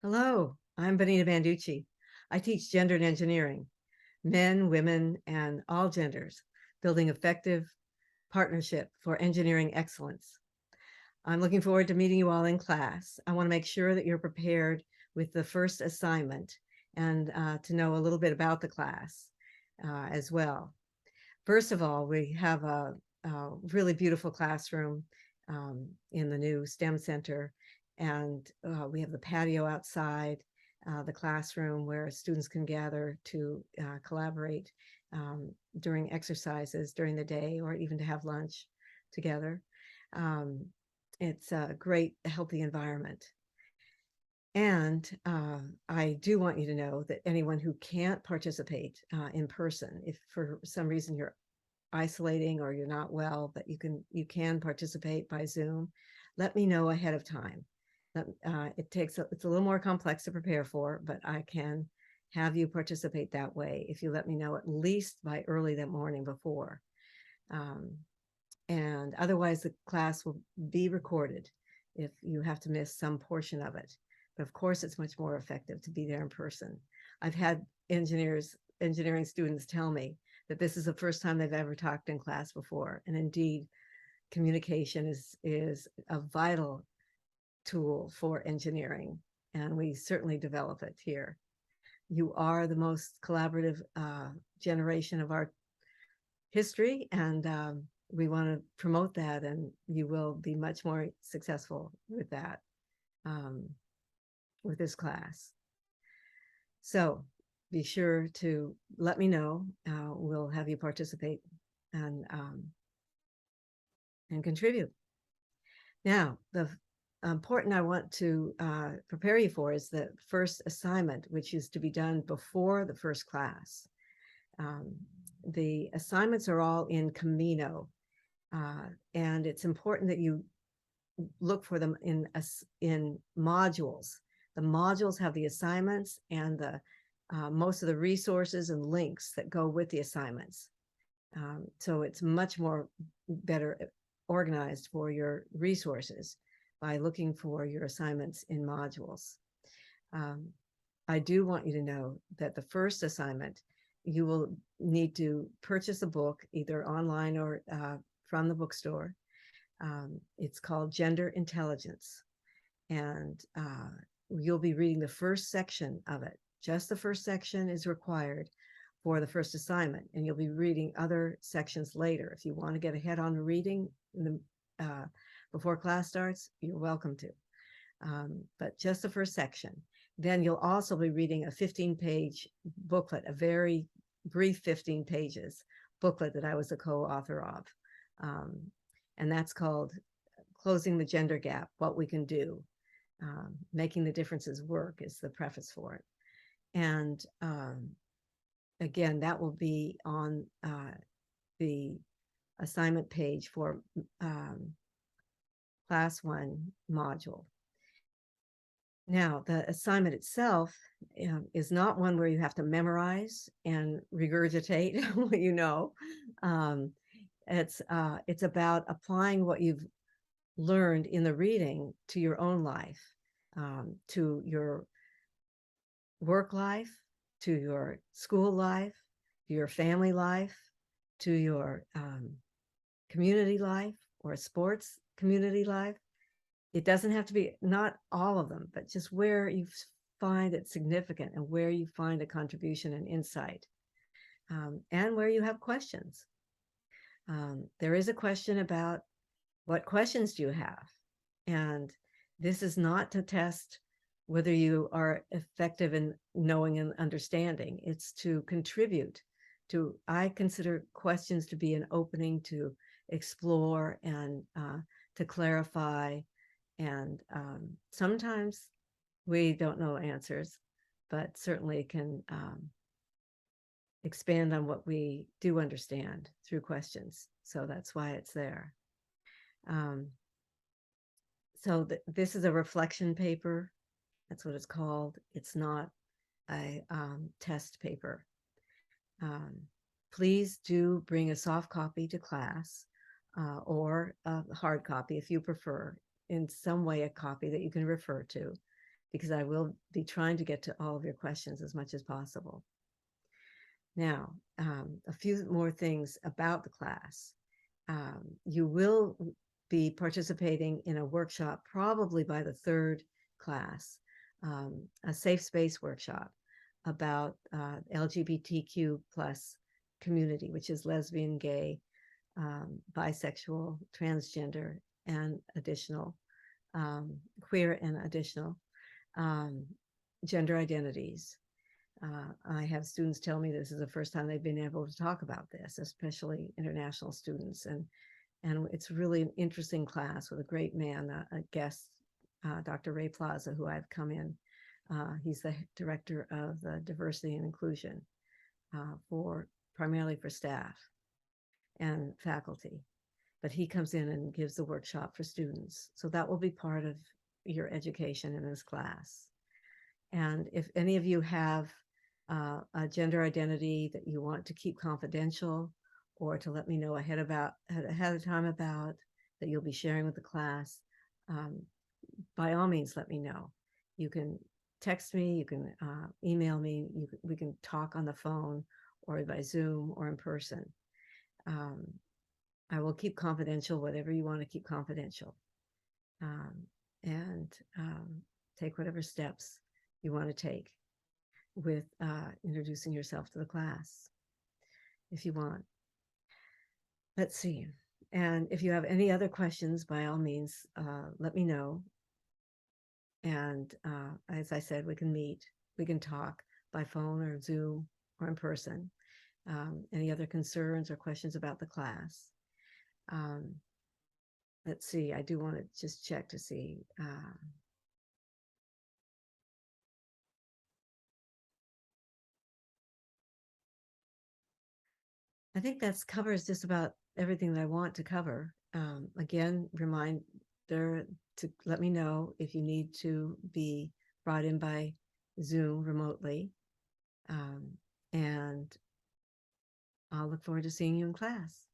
Hello, I'm Benita Banducci. I teach gendered engineering, men, women, and all genders, building effective partnership for engineering excellence. I'm looking forward to meeting you all in class. I want to make sure that you're prepared with the first assignment and to know a little bit about the class as well. First of all, we have a really beautiful classroom in the new STEM Center, and we have the patio outside, the classroom where students can gather to collaborate during exercises during the day, or even to have lunch together. Um, it's a great, healthy environment. And I do want you to know that anyone who can't participate in person, if for some reason you're isolating or you're not well, but you can participate by Zoom, let me know ahead of time. It's a little more complex to prepare for, but I can have you participate that way if you let me know at least by early that morning before. And otherwise, the class will be recorded if you have to miss some portion of it. But of course, it's much more effective to be there in person. I've had engineering students tell me that this is the first time they've ever talked in class before. And indeed, communication is a vital tool for engineering, and we certainly develop it here. You are the most collaborative generation of our history, and we want to promote that, and you will be much more successful with that, with this class. So be sure to let me know. We'll have you participate and contribute. Now, the important I want to prepare you for is the first assignment, which is to be done before the first class. The assignments are all in Camino, and it's important that you look for them in modules. The modules have the assignments and the most of the resources and links that go with the assignments. So it's much more better organized for your resources by looking for your assignments in modules. I do want you to know that the first assignment, you will need to purchase a book either online or from the bookstore. It's called Gender Intelligence, and you'll be reading the first section of it. Just the first section is required for the first assignment, and you'll be reading other sections later. If you want to get ahead on reading before class starts, you're welcome to. But just the first section. Then you'll also be reading a 15-page booklet, a very brief 15 pages booklet that I was a co-author of. And that's called Closing the Gender Gap, What We Can Do. Making the Differences Work is the preface for it. And again, that will be on the assignment page for Class 1 module. Now, the assignment itself is not one where you have to memorize and regurgitate what you know. It's about applying what you've learned in the reading to your own life, to your work life, to your school life, to your family life, to your community life or sports community life. It doesn't have to be, not all of them, but just where you find it significant and where you find a contribution and insight, and where you have questions. There is a question about what questions do you have? And this is not to test whether you are effective in knowing and understanding. It's to contribute to, I consider questions to be an opening to explore and to clarify. And sometimes we don't know answers, but certainly can expand on what we do understand through questions. So that's why it's there. So this is a reflection paper. That's what it's called. It's not a test paper. Please do bring a soft copy to class, or a hard copy if you prefer, in some way a copy that you can refer to. because I will be trying to get to all of your questions as much as possible. Now, a few more things about the class. You will be participating in a workshop probably by the third class, a safe space workshop about LGBTQ plus community, which is lesbian, gay, bisexual, transgender, and additional queer and additional gender identities. I have students tell me this is the first time they've been able to talk about this, especially international students. And it's really an interesting class with a great man, a guest, Dr. Ray Plaza, who I've come in. He's the director of the diversity and inclusion primarily for staff and faculty. But he comes in and gives the workshop for students. So that will be part of your education in this class. And if any of you have a gender identity that you want to keep confidential, or to let me know ahead of time about, that you'll be sharing with the class, by all means, let me know. You can text me, you can email me, we can talk on the phone or by Zoom or in person. I will keep confidential whatever you want to keep confidential, and take whatever steps you want to take with introducing yourself to the class if you want. Let's see. And if you have any other questions, by all means, let me know. And as I said, we can meet, we can talk by phone or Zoom or in person. Any other concerns or questions about the class? Let's see, I do want to just check to see. I think that covers just about everything that I want to cover. Again, reminder to let me know if you need to be brought in by Zoom remotely. And I'll look forward to seeing you in class.